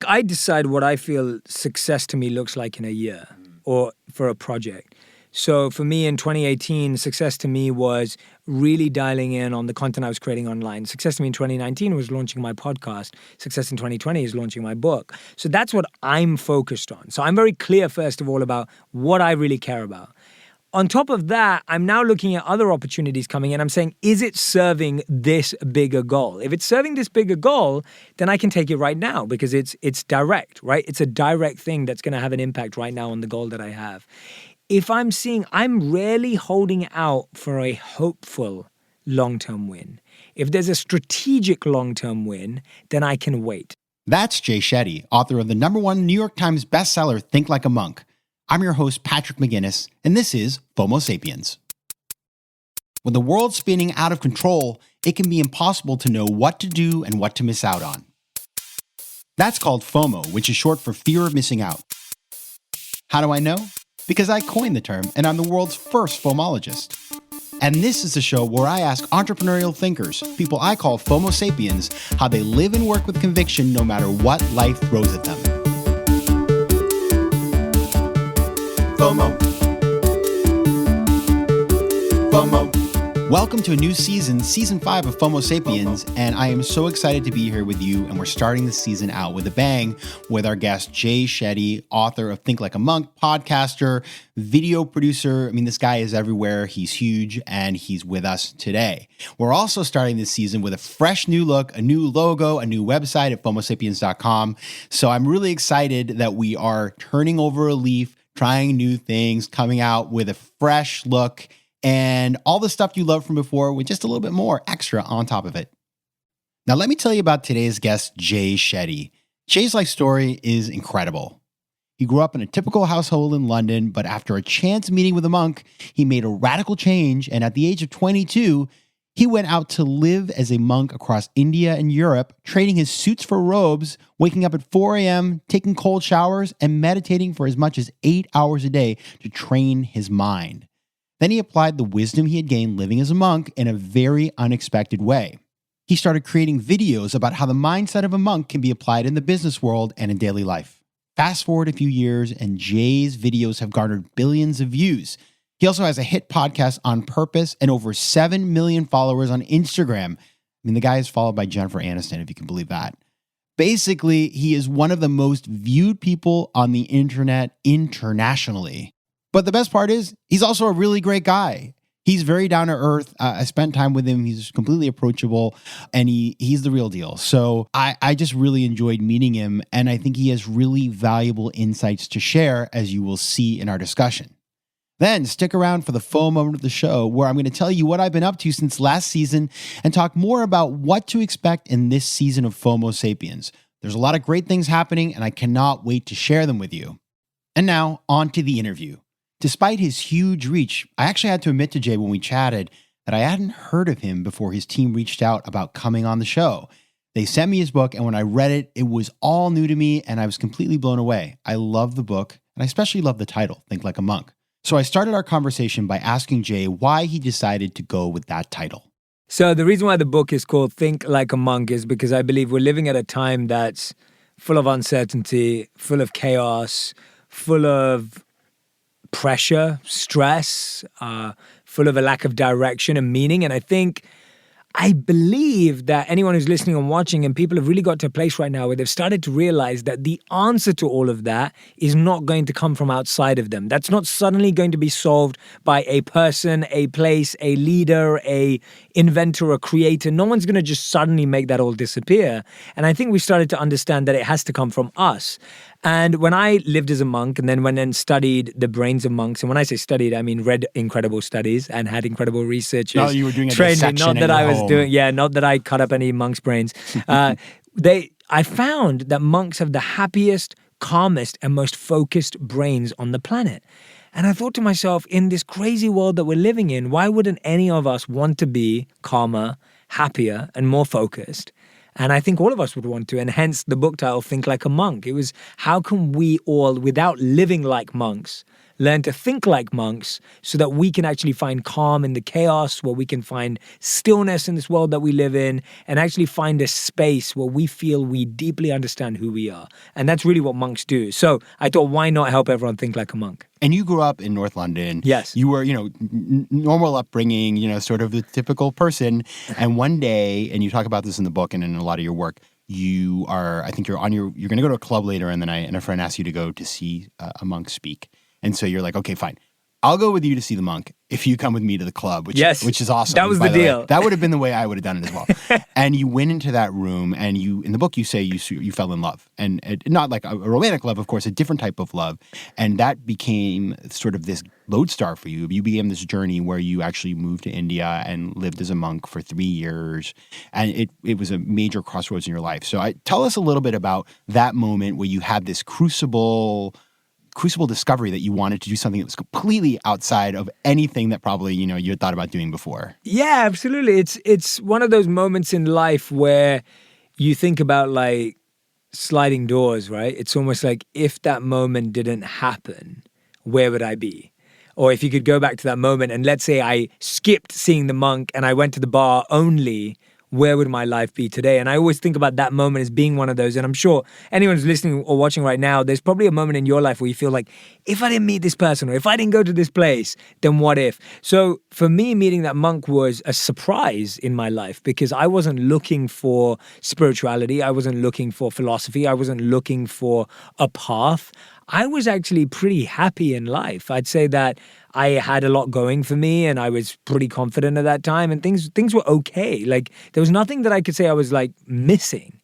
I decide what I feel success to me looks like in a year or for a project. So for me in 2018, success to me was really dialing in on the content I was creating online. Success to me in 2019 was launching my podcast. Success in 2020 is launching my book. So that's what I'm focused on. So I'm very clear, first of all, about what I really care about. On top of that, I'm now looking at other opportunities coming in. I'm saying, is it serving this bigger goal? If it's serving this bigger goal, then I can take it right now because it's direct, right? It's a direct thing that's going to have an impact right now on the goal that I have. If I'm seeing, I'm rarely holding out for a hopeful long-term win. If there's a strategic long-term win, then I can wait. That's Jay Shetty, author of the #1 New York Times bestseller, Think Like a Monk. I'm your host, Patrick McGinnis, and this is FOMO Sapiens. When the world's spinning out of control, it can be impossible to know what to do and what to miss out on. That's called FOMO, which is short for fear of missing out. How do I know? Because I coined the term, and I'm the world's first FOMologist. And this is the show where I ask entrepreneurial thinkers, people I call FOMO Sapiens, how they live and work with conviction no matter what life throws at them. FOMO. FOMO. Welcome to a new season, Season 5 of FOMO Sapiens, and I am so excited to be here with you, and we're starting the season out with a bang with our guest, Jay Shetty, author of Think Like a Monk, podcaster, video producer. I mean, this guy is everywhere. He's huge, and he's with us today. We're also starting this season with a fresh new look, a new logo, a new website at FOMOSapiens.com. So I'm really excited that we are turning over a leaf, trying new things, coming out with a fresh look, and all the stuff you loved from before with just a little bit more extra on top of it. Now, let me tell you about today's guest, Jay Shetty. Jay's life story is incredible. He grew up in a typical household in London, but after a chance meeting with a monk, he made a radical change, and at the age of 22, he went out to live as a monk across India and Europe, trading his suits for robes, waking up at 4 a.m., taking cold showers, and meditating for as much as 8 hours a day to train his mind. Then he applied the wisdom he had gained living as a monk in a very unexpected way. He started creating videos about how the mindset of a monk can be applied in the business world and in daily life. Fast forward a few years, and Jay's videos have garnered billions of views. He also has a hit podcast on purpose and over 7 million followers on Instagram. I mean, the guy is followed by Jennifer Aniston, if you can believe that. Basically, he is one of the most viewed people on the internet internationally. But the best part is, he's also a really great guy. He's very down to earth. I spent time with him. He's completely approachable, and he's the real deal. So I just really enjoyed meeting him, and I think he has really valuable insights to share, as you will see in our discussion. Then stick around for the FOMO moment of the show, where I'm going to tell you what I've been up to since last season and talk more about what to expect in this season of FOMO Sapiens. There's a lot of great things happening, and I cannot wait to share them with you. And now, on to the interview. Despite his huge reach, I actually had to admit to Jay when we chatted that I hadn't heard of him before his team reached out about coming on the show. They sent me his book, and when I read it, it was all new to me, and I was completely blown away. I love the book, and I especially love the title, Think Like a Monk. So I started our conversation by asking Jay why he decided to go with that title. So the reason why the book is called Think Like a Monk is because I believe we're living at a time that's full of uncertainty, full of chaos, full of pressure, stress, full of a lack of direction and meaning. And I believe that anyone who's listening and watching, and people have really got to a place right now where they've started to realize that the answer to all of that is not going to come from outside of them. That's not suddenly going to be solved by a person, a place, a leader, a inventor, a creator. No one's going to just suddenly make that all disappear. And I think we started to understand that it has to come from us. And when I lived as a monk and then went and studied the brains of monks, and when I say studied, I mean read incredible studies and had incredible researchers. No, you were doing a trained me, dissection not that at I your was home. not that I cut up any monks' brains. I found that monks have the happiest, calmest, and most focused brains on the planet. And I thought to myself, in this crazy world that we're living in, why wouldn't any of us want to be calmer, happier, and more focused? And I think all of us would want to, and hence the book title, Think Like a Monk. It was, how can we all, without living like monks, learn to think like monks so that we can actually find calm in the chaos, where we can find stillness in this world that we live in, and actually find a space where we feel we deeply understand who we are. And that's really what monks do. So I thought, why not help everyone think like a monk? And you grew up in North London. Yes. You were, normal upbringing, sort of the typical person. And one day, and you talk about this in the book and in a lot of your work, you're going to go to a club later in the night, and a friend asks you to go to see a monk speak. And so you're like, okay, fine. I'll go with you to see the monk if you come with me to the club, which is awesome. That was the deal. That would have been the way I would have done it as well. And you went into that room, and in the book you say you fell in love, and not like a romantic love, of course, a different type of love. And that became sort of this lodestar for you. You began this journey where you actually moved to India and lived as a monk for 3 years, and it was a major crossroads in your life. So tell us a little bit about that moment where you had this crucible discovery that you wanted to do something that was completely outside of anything that probably, you had thought about doing before. Yeah, absolutely. It's one of those moments in life where you think about like sliding doors, right? It's almost like if that moment didn't happen, where would I be? Or if you could go back to that moment and let's say I skipped seeing the monk and I went to the bar only, where would my life be today? And I always think about that moment as being one of those. And I'm sure anyone who's listening or watching right now, there's probably a moment in your life where you feel like, if I didn't meet this person or if I didn't go to this place, then what if? So for me, meeting that monk was a surprise in my life because I wasn't looking for spirituality. I wasn't looking for philosophy. I wasn't looking for a path. I was actually pretty happy in life. I'd say that I had a lot going for me and I was pretty confident at that time and things were okay. Like there was nothing that I could say I was like missing.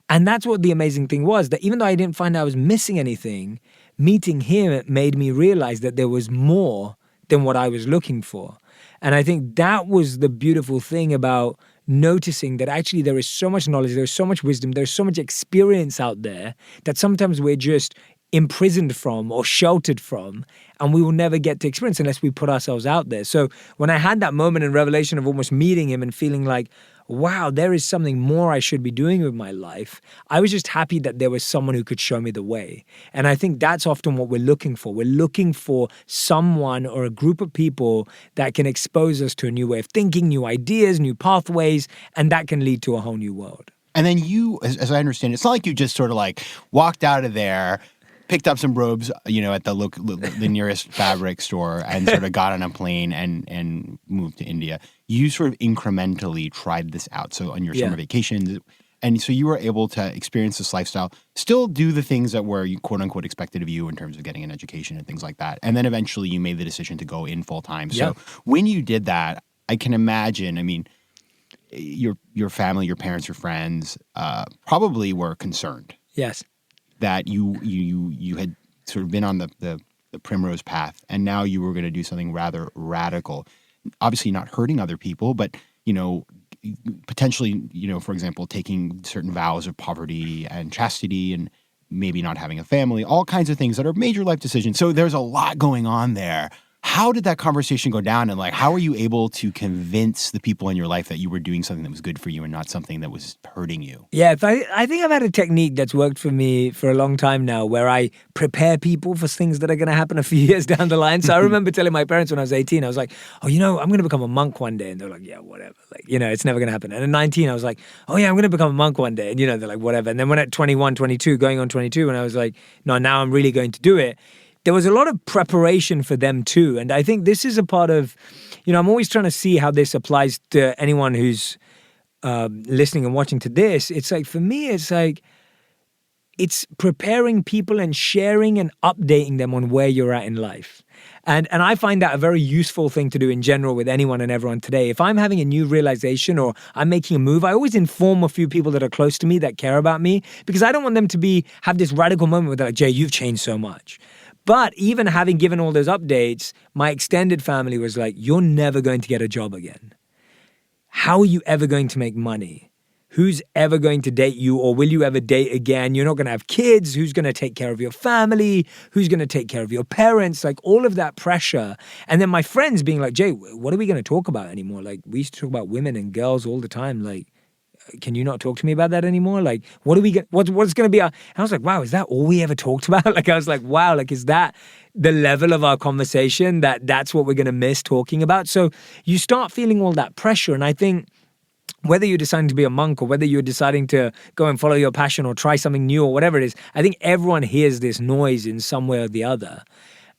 And that's what the amazing thing was, that even though I didn't find I was missing anything, meeting him made me realize that there was more than what I was looking for. And I think that was the beautiful thing about noticing that actually there is so much knowledge, there's so much wisdom, there's so much experience out there that sometimes we're just imprisoned from or sheltered from, and we will never get to experience unless we put ourselves out there. So when I had that moment in Revelation of almost meeting him and feeling like, wow, there is something more I should be doing with my life, I was just happy that there was someone who could show me the way. And I think that's often what we're looking for. We're looking for someone or a group of people that can expose us to a new way of thinking, new ideas, new pathways, and that can lead to a whole new world. And then you, as I understand it, it's not like you just sort of like walked out of there, picked up some robes, at the nearest fabric store and sort of got on a plane and moved to India. You sort of incrementally tried this out. So on your summer vacations, and so you were able to experience this lifestyle, still do the things that were quote unquote expected of you in terms of getting an education and things like that. And then eventually you made the decision to go in full time. So when you did that, I can imagine, your family, your parents, your friends probably were concerned. Yes. That you had sort of been on the primrose path, and now you were going to do something rather radical. Obviously not hurting other people, but, potentially, for example, taking certain vows of poverty and chastity and maybe not having a family, all kinds of things that are major life decisions. So there's a lot going on there. How did that conversation go down? And how were you able to convince the people in your life that you were doing something that was good for you and not something that was hurting you? Yeah, I think I've had a technique that's worked for me for a long time now where I prepare people for things that are going to happen a few years down the line. So I remember telling my parents when I was 18, I was like, oh, I'm going to become a monk one day. And they're like, yeah, whatever. It's never going to happen. And at 19, I was like, oh yeah, I'm going to become a monk one day. And, they're like, whatever. And then when at 21, 22, going on 22, and I was like, no, now I'm really going to do it. There was a lot of preparation for them too. And I think this is a part of, I'm always trying to see how this applies to anyone who's listening and watching to this. It's like, for me, it's preparing people and sharing and updating them on where you're at in life. And I find that a very useful thing to do in general with anyone and everyone today. If I'm having a new realization or I'm making a move, I always inform a few people that are close to me that care about me, because I don't want them to have this radical moment where they're like, Jay, you've changed so much. But even having given all those updates, my extended family was like, you're never going to get a job again. How are you ever going to make money? Who's ever going to date you, or will you ever date again? You're not going to have kids. Who's going to take care of your family? Who's going to take care of your parents? All of that pressure. And then my friends being like, Jay, what are we going to talk about anymore? We used to talk about women and girls all the time. can you not talk to me about that anymore? Like, what are we what's going to be our, and I was like, wow, is that all we ever talked about? Like, I was like, wow, like, is that the level of our conversation that's what we're going to miss talking about? So you start feeling all that pressure. And I think whether you're deciding to be a monk or whether you're deciding to go and follow your passion or try something new or whatever it is, I think everyone hears this noise in some way or the other.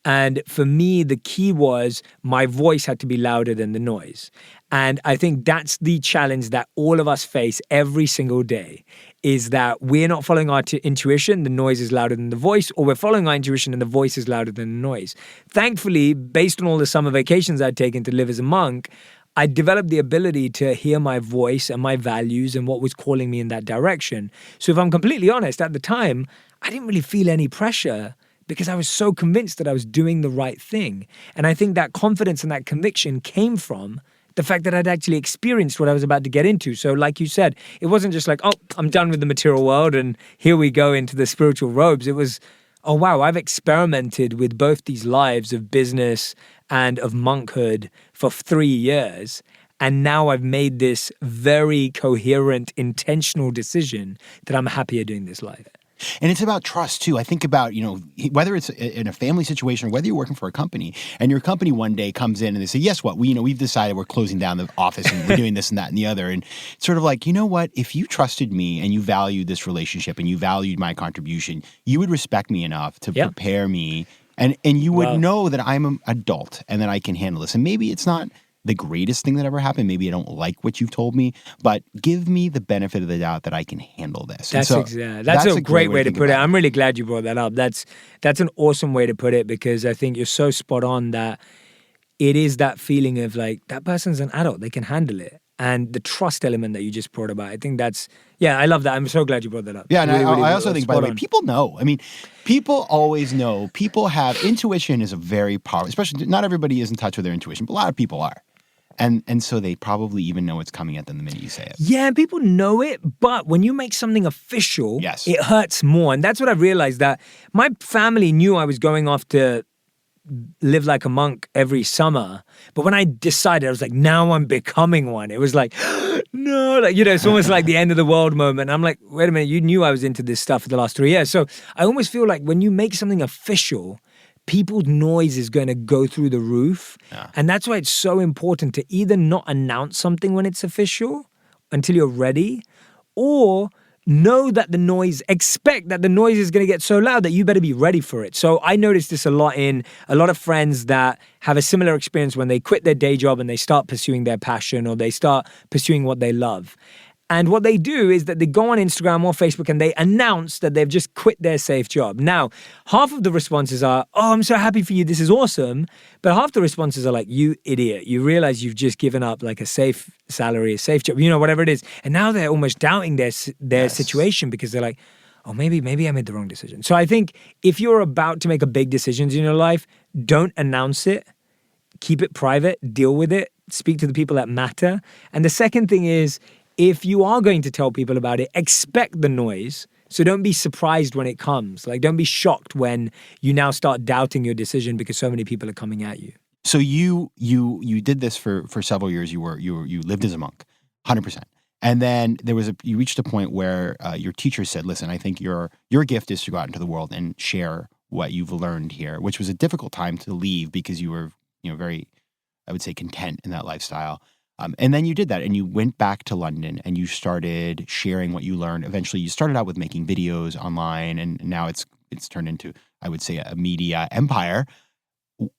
And for me, the key was my voice had to be louder than the noise. And I think that's the challenge that all of us face every single day, is that we're not following our intuition, the noise is louder than the voice, or we're following our intuition and the voice is louder than the noise. Thankfully, based on all the summer vacations I'd taken to live as a monk, I developed the ability to hear my voice and my values and what was calling me in that direction. So if I'm completely honest, at the time, I didn't really feel any pressure because I was so convinced that I was doing the right thing. And I think that confidence and that conviction came from the fact that I'd actually experienced what I was about to get into. So like you said, it wasn't just like, oh, I'm done with the material world and here we go into the spiritual robes. It was, oh, wow, I've experimented with both these lives of business and of monkhood for 3 years. And now I've made this very coherent, intentional decision that I'm happier doing this life. And it's about trust too. I think about, whether it's in a family situation or whether you're working for a company and your company one day comes in and they say, yes, what, we've decided we're closing down the office and we're doing this and that and the other. And it's sort of like, you know what, if you trusted me and you valued this relationship and you valued my contribution, you would respect me enough to prepare me and you would know that I'm an adult and that I can handle this. And maybe it's not the greatest thing that ever happened. Maybe I don't like what you've told me, but give me the benefit of the doubt that I can handle this. That's a great way to put it. I'm really glad you brought that up. That's an awesome way to put it, because I think you're so spot on that it is that feeling of like, that person's an adult, they can handle it. And the trust element that you just brought about, I think I love that. I'm so glad you brought that up. Yeah, and I also think, by the way, people know. I mean, people always know. People have, intuition is a very powerful, especially, not everybody is in touch with their intuition, but a lot of people are. And so they probably even know it's coming at them the minute you say it. Yeah, people know it, but when you make something official, it hurts more. And that's what I've realized, that my family knew I was going off to live like a monk every summer. But when I decided, I was like, now I'm becoming one. It was like, no, like, it's almost like the end of the world moment. I'm like, wait a minute, you knew I was into this stuff for the last 3 years. So I almost feel like when you make something official, people's noise is going to go through the roof. Yeah. And that's why it's so important to either not announce something when it's official until you're ready, or expect that the noise is going to get so loud that you better be ready for it. So I noticed this a lot in a lot of friends that have a similar experience when they quit their day job and they start pursuing their passion or they start pursuing what they love. And what they do is that they go on Instagram or Facebook and they announce that they've just quit their safe job. Now, half of the responses are, oh, I'm so happy for you, this is awesome. But half the responses are like, you idiot, you realize you've just given up like a safe salary, a safe job, whatever it is. And now they're almost doubting their situation, because they're like, oh, maybe I made the wrong decision. So I think if you're about to make a big decision in your life, don't announce it. Keep it private, deal with it, speak to the people that matter. And the second thing is, if you are going to tell people about it, expect the noise. So don't be surprised when it comes. Like, don't be shocked when you now start doubting your decision because so many people are coming at you. So you did this for several years. You lived as a monk, 100%. And then you reached a point where your teacher said, listen, I think your gift is to go out into the world and share what you've learned here, which was a difficult time to leave because you were, very, I would say, content in that lifestyle. And then you did that and you went back to London and you started sharing what you learned. Eventually you started out with making videos online, and now it's turned into, I would say, a media empire.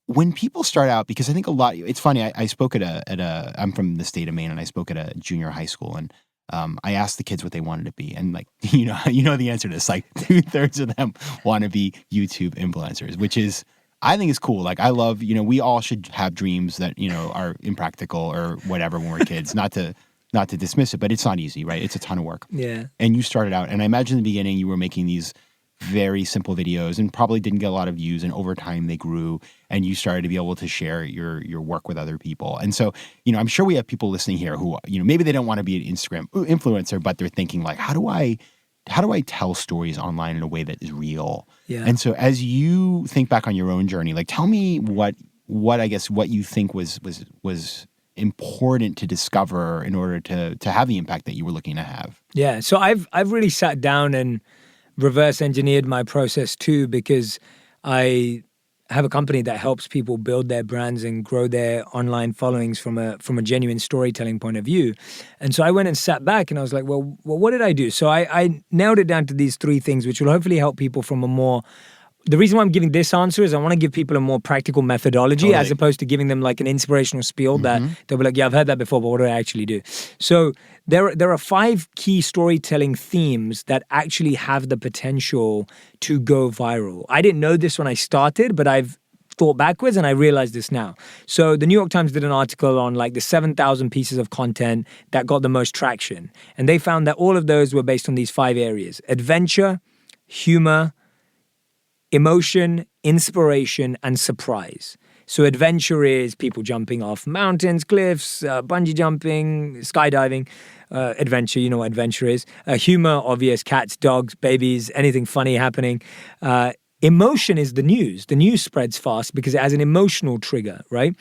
When people start out, because I think it's funny, I spoke I'm from the state of Maine, and I spoke at a junior high school, and I asked the kids what they wanted to be. And like, you know the answer to this, like 2/3 of them want to be YouTube influencers, which is, I think it's cool. Like, I love, we all should have dreams that, are impractical or whatever when we're kids, not to dismiss it, but it's not easy, right? It's a ton of work. Yeah. And you started out, and I imagine in the beginning you were making these very simple videos and probably didn't get a lot of views, and over time they grew and you started to be able to share your work with other people. And so, I'm sure we have people listening here who, maybe they don't want to be an Instagram influencer, but they're thinking like, how do I tell stories online in a way that is real? Yeah. And so as you think back on your own journey, like, tell me what I guess what you think was important to discover in order to have the impact that you were looking to have? Yeah. So I've really sat down and reverse engineered my process too, because I have a company that helps people build their brands and grow their online followings from a genuine storytelling point of view. And so I went and sat back and I was like, well, what did I do? So I nailed it down to these 3 things, which will hopefully help people from a more... The reason why I'm giving this answer is I want to give people a more practical methodology as opposed to giving them like an inspirational spiel that they'll be like, yeah, I've heard that before, but what do I actually do? So there are 5 key storytelling themes that actually have the potential to go viral. I didn't know this when I started, but I've thought backwards and I realized this now. So the New York Times did an article on like the 7,000 pieces of content that got the most traction. And they found that all of those were based on these 5 areas: adventure, humor, emotion, inspiration, and surprise. So adventure is people jumping off mountains, cliffs, bungee jumping, skydiving. Adventure, you know what adventure is. Humor, obvious, cats, dogs, babies, anything funny happening. Emotion is the news. The news spreads fast because it has an emotional trigger, right?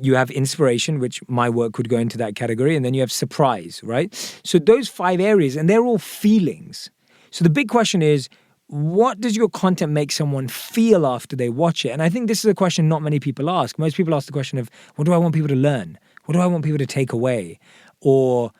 You have inspiration, which my work would go into that category. And then you have surprise, right? So those 5 areas, and they're all feelings. So the big question is, what does your content make someone feel after they watch it? And I think this is a question not many people ask. Most people ask the question of, what do I want people to learn? What do I want people to take away? Or,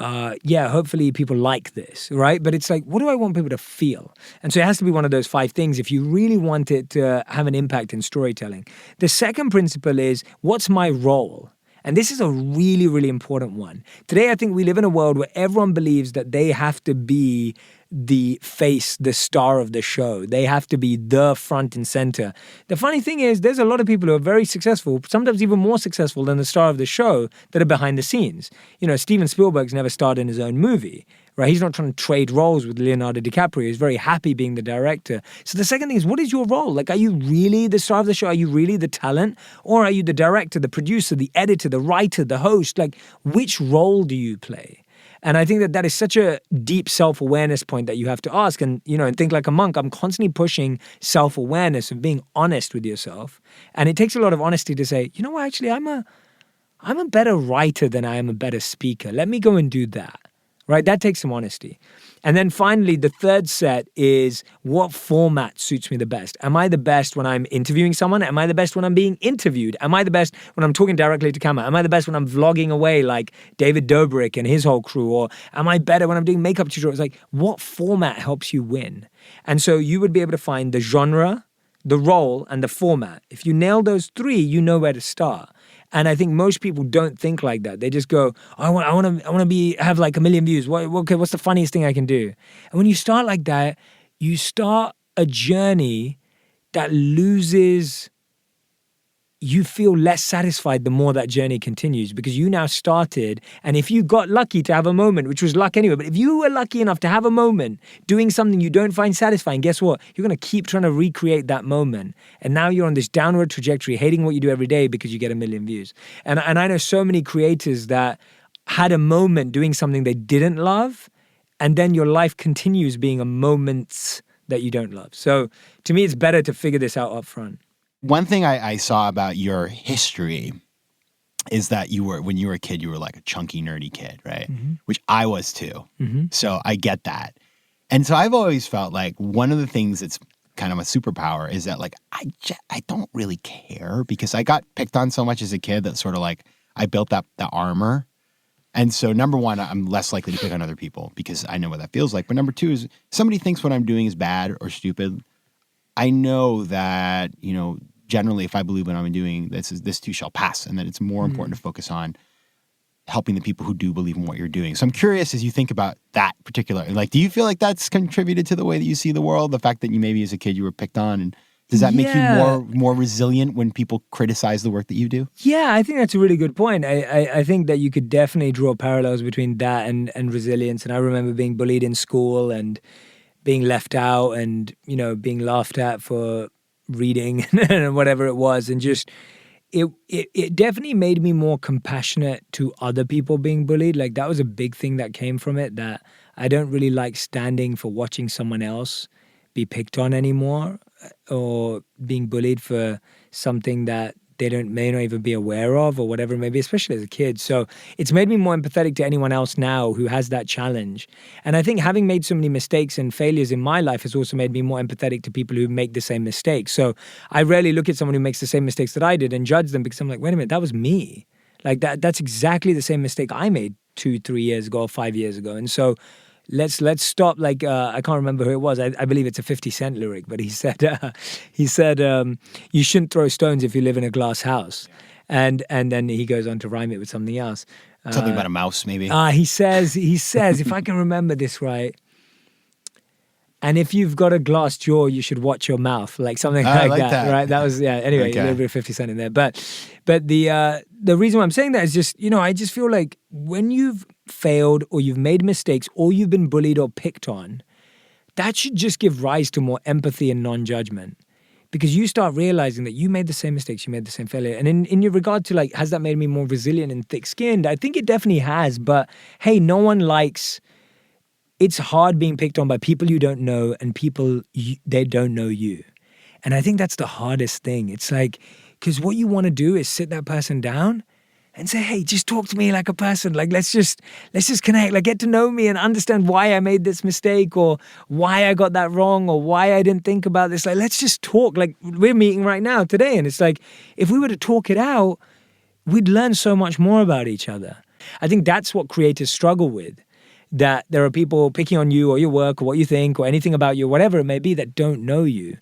hopefully people like this, right? But it's like, what do I want people to feel? And so it has to be one of those 5 things if you really want it to have an impact in storytelling. The second principle is, what's my role? And this is a really, really important one. Today, I think we live in a world where everyone believes that they have to be the face, the star of the show. They have to be the front and center. The funny thing is, there's a lot of people who are very successful, sometimes even more successful than the star of the show, that are behind the scenes. You know, Steven Spielberg's never starred in his own movie, right? He's not trying to trade roles with Leonardo DiCaprio. He's very happy being the director. So the second thing is, what is your role? Like, are you really the star of the show? Are you really the talent? Or are you the director, the producer, the editor, the writer, the host? Like, which role do you play? And I think that that is such a deep self-awareness point that you have to ask. And, you know, and Think Like a Monk, I'm constantly pushing self-awareness and being honest with yourself. And it takes a lot of honesty to say, you know what, actually, I'm a better writer than I am a better speaker. Let me go and do that. Right? That takes some honesty. And then finally, the third set is, what format suits me the best? Am I the best when I'm interviewing someone? Am I the best when I'm being interviewed? Am I the best when I'm talking directly to camera? Am I the best when I'm vlogging away like David Dobrik and his whole crew? Or am I better when I'm doing makeup tutorials? Like, what format helps you win? And so you would be able to find the genre, the role, and the format. If you nail those 3, you know where to start. And I think most people don't think like that. They just go, I want to have like 1 million views. What's the funniest thing I can do? And when you start like that, you start a journey that loses. You feel less satisfied the more that journey continues, because you now started. And if you got lucky to have a moment, which was luck anyway, but if you were lucky enough to have a moment doing something you don't find satisfying, guess what? You're going to keep trying to recreate that moment. And now you're on this downward trajectory, hating what you do every day because you get 1 million views. And I know so many creators that had a moment doing something they didn't love, and then your life continues being a moment that you don't love. So to me, it's better to figure this out up front. One thing I saw about your history is that when you were a kid, you were like a chunky, nerdy kid, right? Mm-hmm. Which I was too. Mm-hmm. So I get that. And so I've always felt like one of the things that's kind of a superpower is that like, I don't really care, because I got picked on so much as a kid that sort of like I built up the armor. And so number one, I'm less likely to pick on other people because I know what that feels like. But number 2 is, somebody thinks what I'm doing is bad or stupid, I know that, you know, generally, if I believe what I'm doing, this too shall pass, and that it's more important to focus on helping the people who do believe in what you're doing. So I'm curious, as you think about that particular, like, do you feel like that's contributed to the way that you see the world? The fact that you maybe as a kid you were picked on, and does that make you more resilient when people criticize the work that you do? Yeah, I think that's a really good point. I think that you could definitely draw parallels between that and resilience. And I remember being bullied in school and being left out, and, you know, being laughed at for reading and whatever it was, and just it definitely made me more compassionate to other people being bullied. Like, that was a big thing that came from it, that I don't really like standing for watching someone else be picked on anymore, or being bullied for something that they may not even be aware of or whatever it may be, especially as a kid. So it's made me more empathetic to anyone else now who has that challenge. And I think having made so many mistakes and failures in my life has also made me more empathetic to people who make the same mistakes. So I rarely look at someone who makes the same mistakes that I did and judge them, because I'm like, wait a minute, that was me. Like that's exactly the same mistake I made 2-3 years ago or 5 years ago. And so let's stop. Like I can't remember who it was. I believe it's a 50 Cent lyric, but he said you shouldn't throw stones if you live in a glass house. And then he goes on to rhyme it with something else. Something about a mouse, maybe. He says if I can remember this right, and if you've got a glass jaw, you should watch your mouth, like something like that, right? That was, yeah. Anyway, Okay. A little bit of 50 Cent in there, but the reason why I'm saying that is just, I just feel like when you've failed or you've made mistakes or you've been bullied or picked on, that should just give rise to more empathy and non-judgment, because you start realizing that you made the same mistakes, you made the same failure. And in your regard to like, has that made me more resilient and thick-skinned? I think it definitely has, but hey, no one likes. It's hard being picked on by people you don't know and people they don't know you. And I think that's the hardest thing. It's like, because what you want to do is sit that person down and say, hey, just talk to me like a person. Like, let's just connect, like get to know me and understand why I made this mistake or why I got that wrong or why I didn't think about this. Like, let's just talk. Like we're meeting right now today. And it's like, if we were to talk it out, we'd learn so much more about each other. I think that's what creators struggle with. That there are people picking on you or your work or what you think or anything about you, whatever it may be, that don't know you.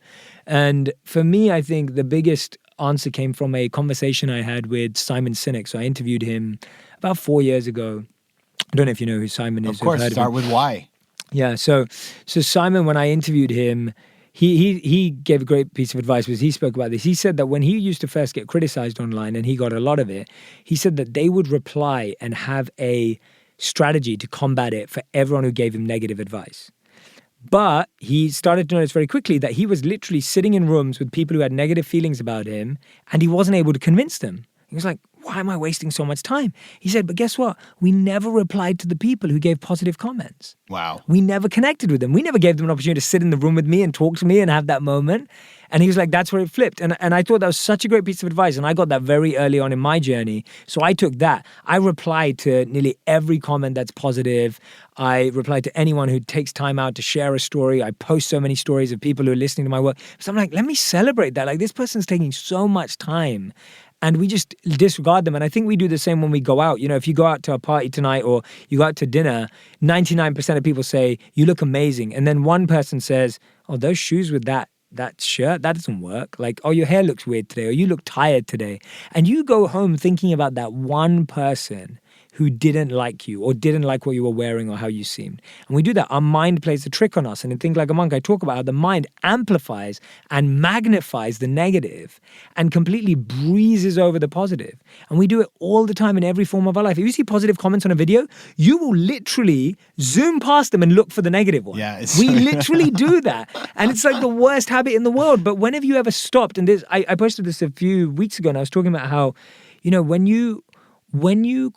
And for me, I think the biggest answer came from a conversation I had with Simon Sinek. So I interviewed him about 4 years ago. I don't know if you know who Simon is. Of course, start with why. Yeah, so Simon, when I interviewed him, he gave a great piece of advice because he spoke about this. He said that when he used to first get criticized online, and he got a lot of it, he said that they would reply and have a strategy to combat it for everyone who gave him negative advice. But he started to notice very quickly that he was literally sitting in rooms with people who had negative feelings about him, and he wasn't able to convince them. He was like, why am I wasting so much time? He said, but guess what? We never replied to the people who gave positive comments. Wow. We never connected with them. We never gave them an opportunity to sit in the room with me and talk to me and have that moment. And he was like, that's where it flipped. And I thought that was such a great piece of advice. And I got that very early on in my journey. So I took that. I replied to nearly every comment that's positive. I replied to anyone who takes time out to share a story. I post so many stories of people who are listening to my work. So I'm like, let me celebrate that. Like, this person's taking so much time. And we just disregard them. And I think we do the same when we go out. If you go out to a party tonight or you go out to dinner, 99% of people say, you look amazing. And then one person says, oh, those shoes with that shirt, that doesn't work. Like, oh, your hair looks weird today, or you look tired today. And you go home thinking about that one person who didn't like you or didn't like what you were wearing or how you seemed. And we do that. Our mind plays a trick on us. And in Think Like a Monk, I talk about how the mind amplifies and magnifies the negative and completely breezes over the positive. And we do it all the time in every form of our life. If you see positive comments on a video, you will literally zoom past them and look for the negative one. Yeah, we literally do that. And it's like the worst habit in the world. But when have you ever stopped? And I posted this a few weeks ago, and I was talking about how, when you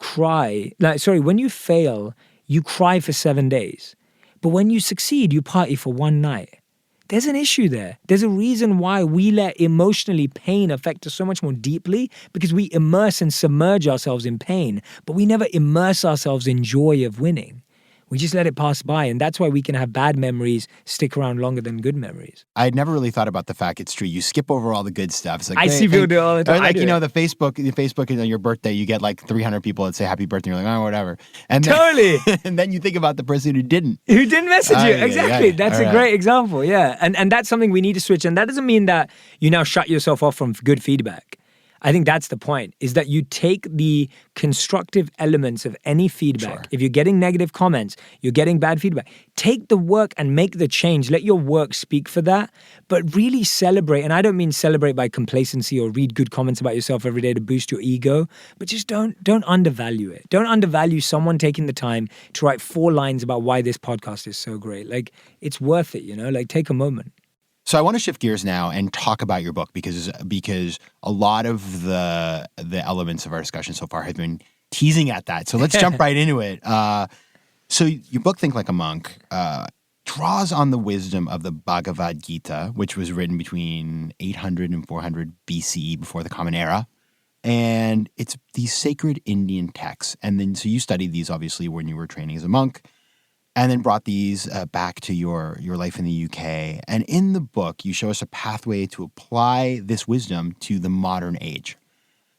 fail, you cry for 7 days. But when you succeed, you party for one night. There's an issue there. There's a reason why we let emotionally pain affect us so much more deeply, because we immerse and submerge ourselves in pain, but we never immerse ourselves in joy of winning. We just let it pass by, and that's why we can have bad memories stick around longer than good memories. I had never really thought about the fact it's true. You skip over all the good stuff. It's like, I see people do it all the time. Like, the Facebook on your birthday, you get like 300 people that say happy birthday. You're like, oh, whatever. And totally. And then you think about the person who didn't. Who didn't message you. Exactly. Yeah. That's a great example. Yeah. And that's something we need to switch. And that doesn't mean that you now shut yourself off from good feedback. I think that's the point, is that you take the constructive elements of any feedback. Sure. If you're getting negative comments, you're getting bad feedback, take the work and make the change. Let your work speak for that, but really celebrate. And I don't mean celebrate by complacency or read good comments about yourself every day to boost your ego, but just don't undervalue it. Don't undervalue someone taking the time to write 4 lines about why this podcast is so great. Like, it's worth it, like take a moment. So I want to shift gears now and talk about your book because a lot of the elements of our discussion so far have been teasing at that. So let's jump right into it. So your book, Think Like a Monk, draws on the wisdom of the Bhagavad Gita, which was written between 800 and 400 BCE, before the Common Era. And it's these sacred Indian texts. And then, so you studied these, obviously, when you were training as a monk, and then brought these back to your life in the UK. And in the book, you show us a pathway to apply this wisdom to the modern age.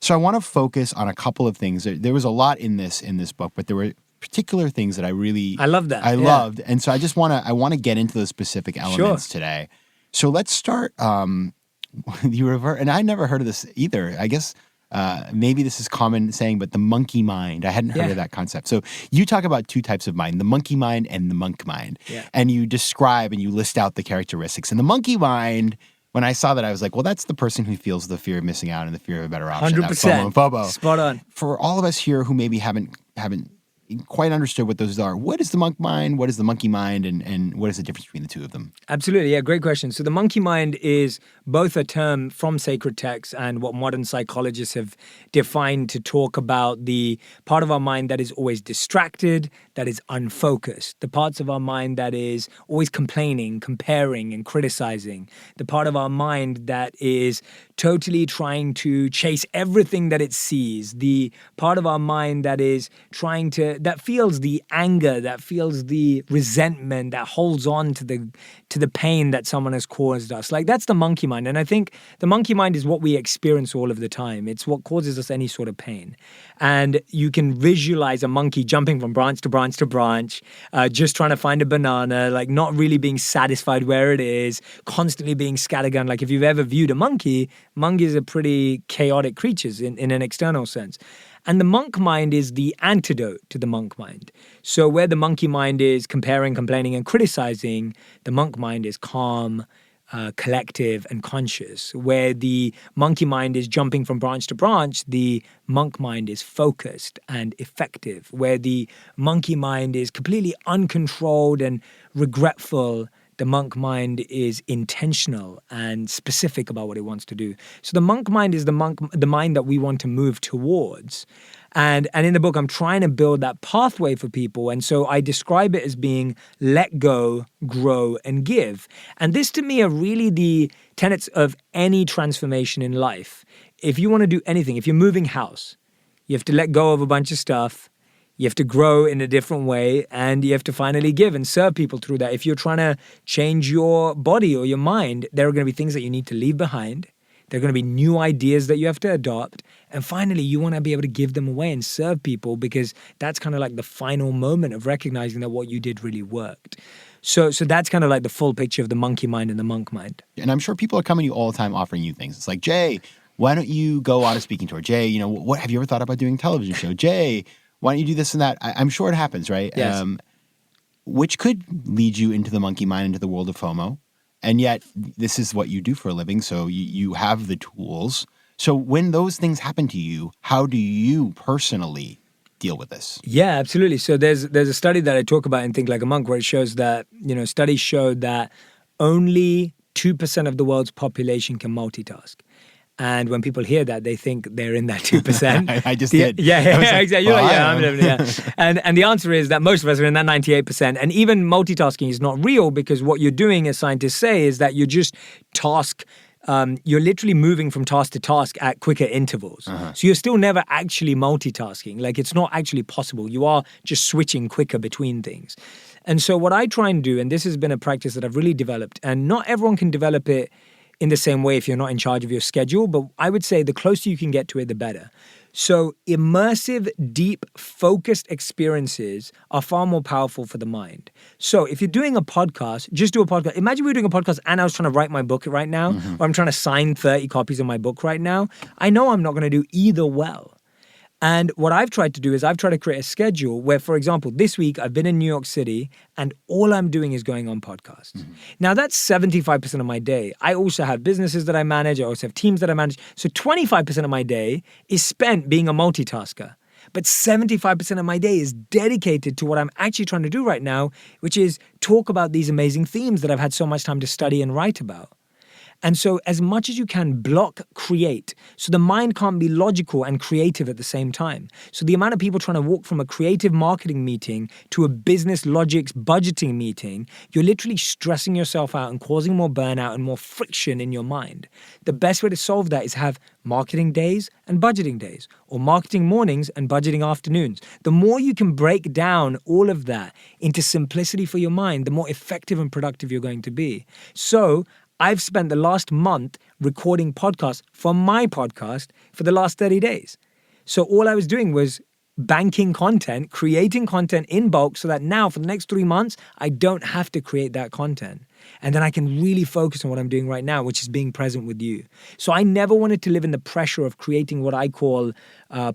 So I want to focus on a couple of things. There was a lot in this book, but there were particular things that I loved. And so I want to get into those specific elements today. So let's start. And I never heard of this either. I guess maybe this is common saying, but the monkey mind. I hadn't heard of that concept. So you talk about two types of mind, the monkey mind and the monk mind. Yeah. And you describe and you list out the characteristics. And the monkey mind, when I saw that, I was like, well, that's the person who feels the fear of missing out and the fear of a better option. 100%. FOMO and FOBO. Spot on. For all of us here who maybe haven't quite understood what those are, what is the monk mind, what is the monkey mind, and what is the difference between the two of them? Absolutely. Yeah, great question. So the monkey mind is both a term from sacred texts and what modern psychologists have defined to talk about the part of our mind that is always distracted, that is unfocused, the parts of our mind that is always complaining, comparing, and criticizing, the part of our mind that is totally trying to chase everything that it sees, the part of our mind that is that feels the anger, that feels the resentment, that holds on to the pain that someone has caused us. Like, that's the monkey mind. And I think the monkey mind is what we experience all of the time. It's what causes us any sort of pain. And you can visualize a monkey jumping from branch to branch to branch, just trying to find a banana, like not really being satisfied where it is, constantly being scattergun. Like, if you've ever viewed a monkey, monkeys are pretty chaotic creatures in an external sense. And the monk mind is the antidote to the monk mind. So where the monkey mind is comparing, complaining, and criticizing, the monk mind is calm, collective, and conscious. Where the monkey mind is jumping from branch to branch, the monk mind is focused and effective. Where the monkey mind is completely uncontrolled and regretful, the monk mind is intentional and specific about what it wants to do. So the monk mind is the mind that we want to move towards. And in the book, I'm trying to build that pathway for people. And so I describe it as being let go, grow, and give. And this, to me, are really the tenets of any transformation in life. If you want to do anything, if you're moving house, you have to let go of a bunch of stuff. You have to grow in a different way, and you have to finally give and serve people through that. If you're trying to change your body or your mind, there are going to be things that you need to leave behind. There are going to be new ideas that you have to adopt. And finally, you want to be able to give them away and serve people, because that's kind of like the final moment of recognizing that what you did really worked. So that's kind of like the full picture of the monkey mind and the monk mind. And I'm sure people are coming to you all the time offering you things. It's like, Jay, why don't you go on a speaking tour? Jay, what have you ever thought about doing a television show? Jay, why don't you do this and that? I'm sure it happens, right? Yes. Which could lead you into the monkey mind, into the world of FOMO. And yet, this is what you do for a living, so you have the tools. So when those things happen to you, how do you personally deal with this? Yeah, absolutely. So there's a study that I talk about in Think Like a Monk where it shows that, studies show that only 2% of the world's population can multitask. And when people hear that, they think they're in that 2%. I just did. Yeah, exactly. You're like, I'm living, yeah. And the answer is that most of us are in that 98%. And even multitasking is not real, because what you're doing, as scientists say, is that you're just you're literally moving from task to task at quicker intervals. Uh-huh. So you're still never actually multitasking. Like, it's not actually possible. You are just switching quicker between things. And so what I try and do, and this has been a practice that I've really developed, and not everyone can develop it in the same way if you're not in charge of your schedule, but I would say the closer you can get to it, the better. So immersive, deep, focused experiences are far more powerful for the mind. So if you're doing a podcast, just do a podcast. Imagine we were doing a podcast and I was trying to write my book right now, or I'm trying to sign 30 copies of my book right now. I know I'm not going to do either well. And what I've tried to do is I've tried to create a schedule where, for example, this week I've been in New York City and all I'm doing is going on podcasts. Mm-hmm. Now that's 75% of my day. I also have businesses that I manage. I also have teams that I manage. So 25% of my day is spent being a multitasker. But 75% of my day is dedicated to what I'm actually trying to do right now, which is talk about these amazing themes that I've had so much time to study and write about. And so as much as you can, block create. So the mind can't be logical and creative at the same time. So the amount of people trying to walk from a creative marketing meeting to a business logics budgeting meeting, you're literally stressing yourself out and causing more burnout and more friction in your mind. The best way to solve that is have marketing days and budgeting days, or marketing mornings and budgeting afternoons. The more you can break down all of that into simplicity for your mind, the more effective and productive you're going to be. So I've spent the last month recording podcasts for my podcast for the last 30 days. So all I was doing was banking content, creating content in bulk so that now for the next 3 months, I don't have to create that content. And then I can really focus on what I'm doing right now, which is being present with you. So I never wanted to live in the pressure of creating what I call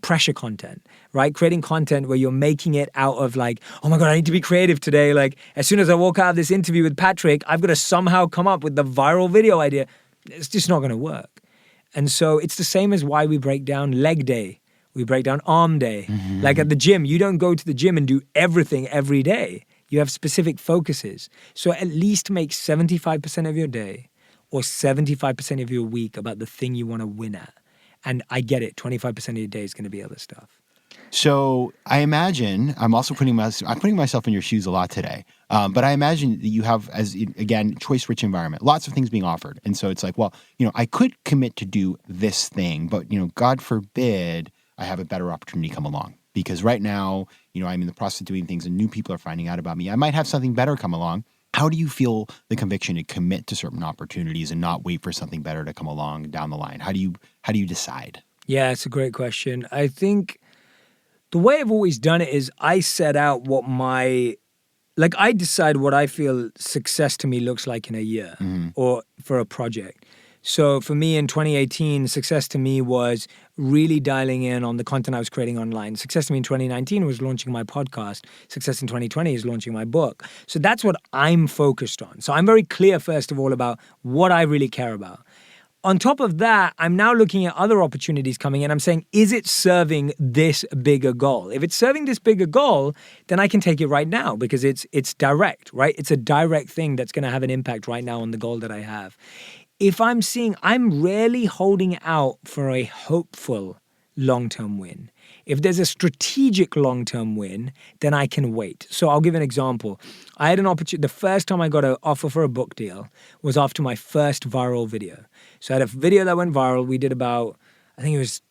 pressure content, right? Creating content where you're making it out of like, oh my God, I need to be creative today. Like as soon as I walk out of this interview with Patrick, I've got to somehow come up with the viral video idea. It's just not going to work. And so it's the same as why we break down leg day. We break down arm day. Mm-hmm. Like at the gym, you don't go to the gym and do everything every day. You have specific focuses. So at least make 75% of your day or 75% of your week about the thing you want to win at. And I get it, 25% of your day is going to be other stuff. So I imagine, I'm also putting myself in your shoes a lot today. But I imagine that you have, again, choice-rich environment, lots of things being offered. And so it's like, well, I could commit to do this thing, but, God forbid I have a better opportunity come along. Because right now, I'm in the process of doing things and new people are finding out about me. I might have something better come along. How do you feel the conviction to commit to certain opportunities and not wait for something better to come along down the line? How do you decide? Yeah, it's a great question. I think the way I've always done it is I set out I decide what I feel success to me looks like in a year or for a project. So for me in 2018, success to me was really dialing in on the content I was creating online. Success to me in 2019 was launching my podcast. Success in 2020 is launching my book. So that's what I'm focused on. So I'm very clear, first of all, about what I really care about. On top of that, I'm now looking at other opportunities coming in. I'm saying, is it serving this bigger goal? If it's serving this bigger goal, then I can take it right now because it's direct, right? It's a direct thing that's going to have an impact right now on the goal that I have. If I'm rarely holding out for a hopeful long-term win. If there's a strategic long-term win, then I can wait. So I'll give an example. I had an opportunity. The first time I got an offer for a book deal was after my first viral video. So I had a video that went viral. We did about, I think it was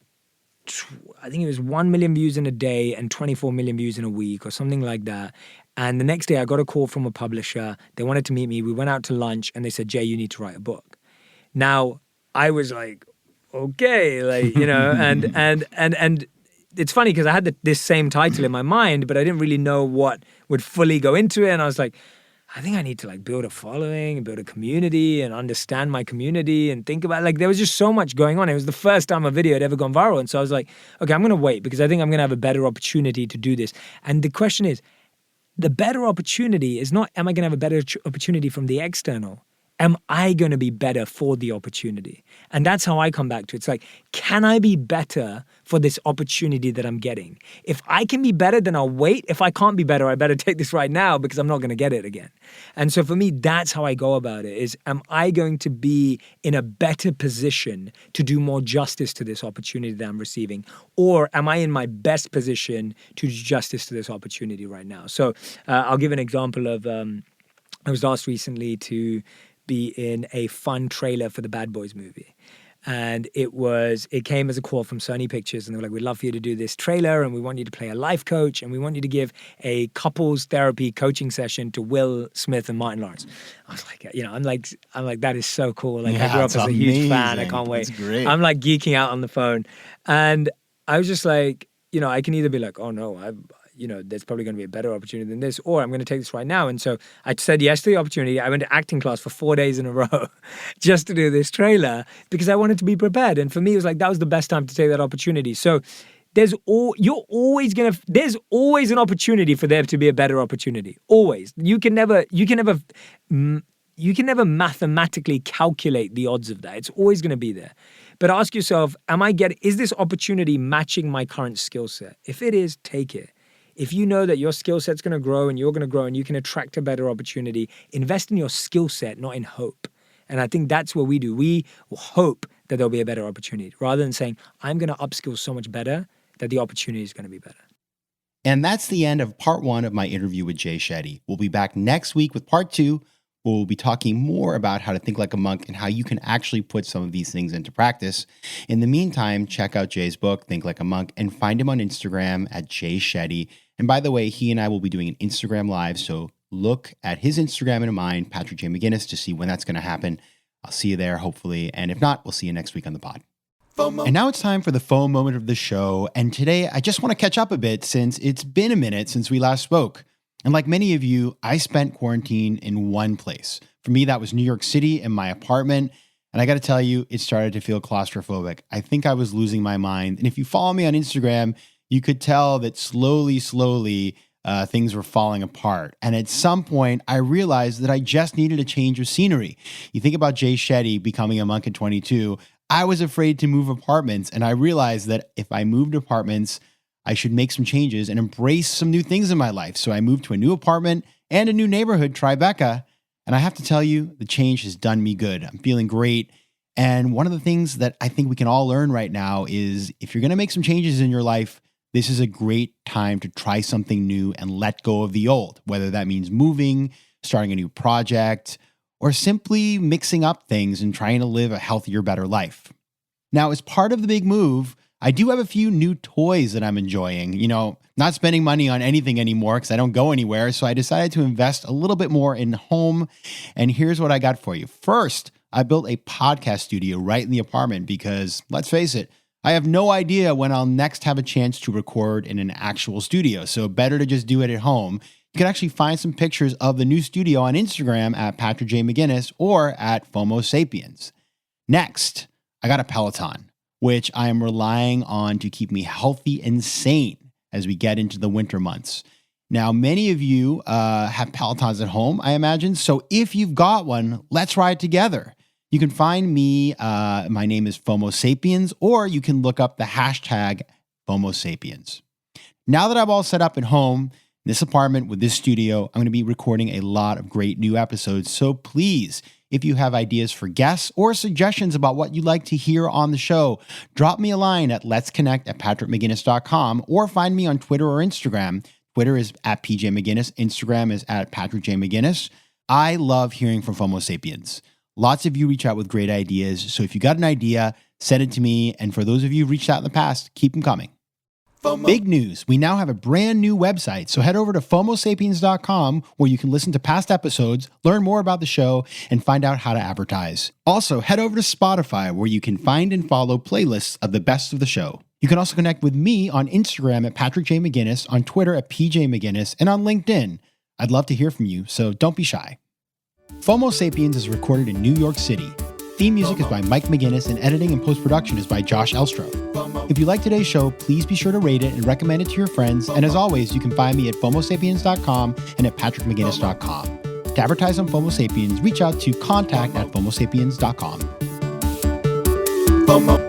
1 million views in a day and 24 million views in a week or something like that. And the next day I got a call from a publisher. They wanted to meet me. We went out to lunch and they said, Jay, you need to write a book. Now, I was like, okay, and it's funny because I had this same title in my mind, but I didn't really know what would fully go into it. And I was like, I think I need to build a following and build a community and understand my community and think about there was just so much going on. It was the first time a video had ever gone viral. And so I was like, okay, I'm going to wait because I think I'm going to have a better opportunity to do this. And the question is, the better opportunity is not, am I going to have a better opportunity from the external? Am I going to be better for the opportunity? And that's how I come back to it. It's like, can I be better for this opportunity that I'm getting? If I can be better, then I'll wait. If I can't be better, I better take this right now because I'm not going to get it again. And so for me, that's how I go about it is, am I going to be in a better position to do more justice to this opportunity that I'm receiving? Or am I in my best position to do justice to this opportunity right now? So I'll give an example of, I was asked recently to be in a fun trailer for the Bad Boys movie. And it came as a call from Sony Pictures and they were like, we'd love for you to do this trailer and we want you to play a life coach and we want you to give a couples therapy coaching session to Will Smith and Martin Lawrence. I was like, I'm like, that is so cool. I grew up as a huge fan. I can't wait. That's great. I'm geeking out on the phone. And I was just like, I can either be like, oh no, there's probably going to be a better opportunity than this, or I'm going to take this right now. And so I said yes to the opportunity. I went to acting class for 4 days in a row just to do this trailer because I wanted to be prepared. And for me, it was like, that was the best time to take that opportunity. So there's always an opportunity for there to be a better opportunity. Always. You can never mathematically calculate the odds of that. It's always going to be there. But ask yourself, is this opportunity matching my current skill set? If it is, take it. If you know that your skill set's going to grow and you're going to grow and you can attract a better opportunity, invest in your skill set, not in hope. And I think that's what we do. We hope that there'll be a better opportunity rather than saying, I'm going to upskill so much better that the opportunity is going to be better. And that's the end of part 1 of my interview with Jay Shetty. We'll be back next week with part 2, where we'll be talking more about how to think like a monk and how you can actually put some of these things into practice. In the meantime, check out Jay's book, Think Like a Monk, and find him on Instagram at Jay Shetty. And by the way, he and I will be doing an Instagram Live, so look at his Instagram in mind, Patrick J. McGinnis, to see when that's going to happen. I'll see you there, hopefully. And if not, we'll see you next week on the pod. FOMO. And now it's time for the FOMO moment of the show. And today, I just want to catch up a bit since it's been a minute since we last spoke. And like many of you, I spent quarantine in one place. For me, that was New York City in my apartment. And I got to tell you, it started to feel claustrophobic. I think I was losing my mind. And if you follow me on Instagram, you could tell that slowly, things were falling apart. And at some point, I realized that I just needed a change of scenery. You think about Jay Shetty becoming a monk at 22. I was afraid to move apartments. And I realized that if I moved apartments, I should make some changes and embrace some new things in my life. So I moved to a new apartment and a new neighborhood, Tribeca. And I have to tell you, the change has done me good. I'm feeling great. And one of the things that I think we can all learn right now is if you're going to make some changes in your life, this is a great time to try something new and let go of the old, whether that means moving, starting a new project, or simply mixing up things and trying to live a healthier, better life. Now, as part of the big move, I do have a few new toys that I'm enjoying. Not spending money on anything anymore because I don't go anywhere. So I decided to invest a little bit more in home. And here's what I got for you. First, I built a podcast studio right in the apartment because, let's face it, I have no idea when I'll next have a chance to record in an actual studio. So better to just do it at home. You can actually find some pictures of the new studio on Instagram at Patrick J. McGinnis or at FOMO Sapiens. Next, I got a Peloton, which I am relying on to keep me healthy and sane as we get into the winter months. Now, many of you have Pelotons at home, I imagine. So if you've got one, let's ride together. You can find me, my name is FOMO Sapiens, or you can look up the hashtag FOMO Sapiens. Now that I'm all set up at home, in this apartment with this studio, I'm going to be recording a lot of great new episodes. So please, if you have ideas for guests or suggestions about what you'd like to hear on the show, drop me a line at letsconnect@patrickmcginnis.com or find me on Twitter or Instagram. Twitter is at PJ McGinnis. Instagram is at Patrick J. McGinnis. I love hearing from FOMO Sapiens. Lots of you reach out with great ideas. So if you got an idea, send it to me. And for those of you who reached out in the past, keep them coming. FOMO. Big news. We now have a brand new website. So head over to FOMOSapiens.com where you can listen to past episodes, learn more about the show, and find out how to advertise. Also, head over to Spotify where you can find and follow playlists of the best of the show. You can also connect with me on Instagram at Patrick J. McGinnis, on Twitter at PJ McGinnis, and on LinkedIn. I'd love to hear from you, so don't be shy. FOMO Sapiens is recorded in New York City. Theme music is by Mike McGinnis and editing and post-production is by Josh Elstro. If you like today's show, please be sure to rate it and recommend it to your friends. And as always, you can find me at FOMOSapiens.com and at PatrickMcGinnis.com. To advertise on FOMO Sapiens, reach out to contact@FOMOSapiens.com. FOMO.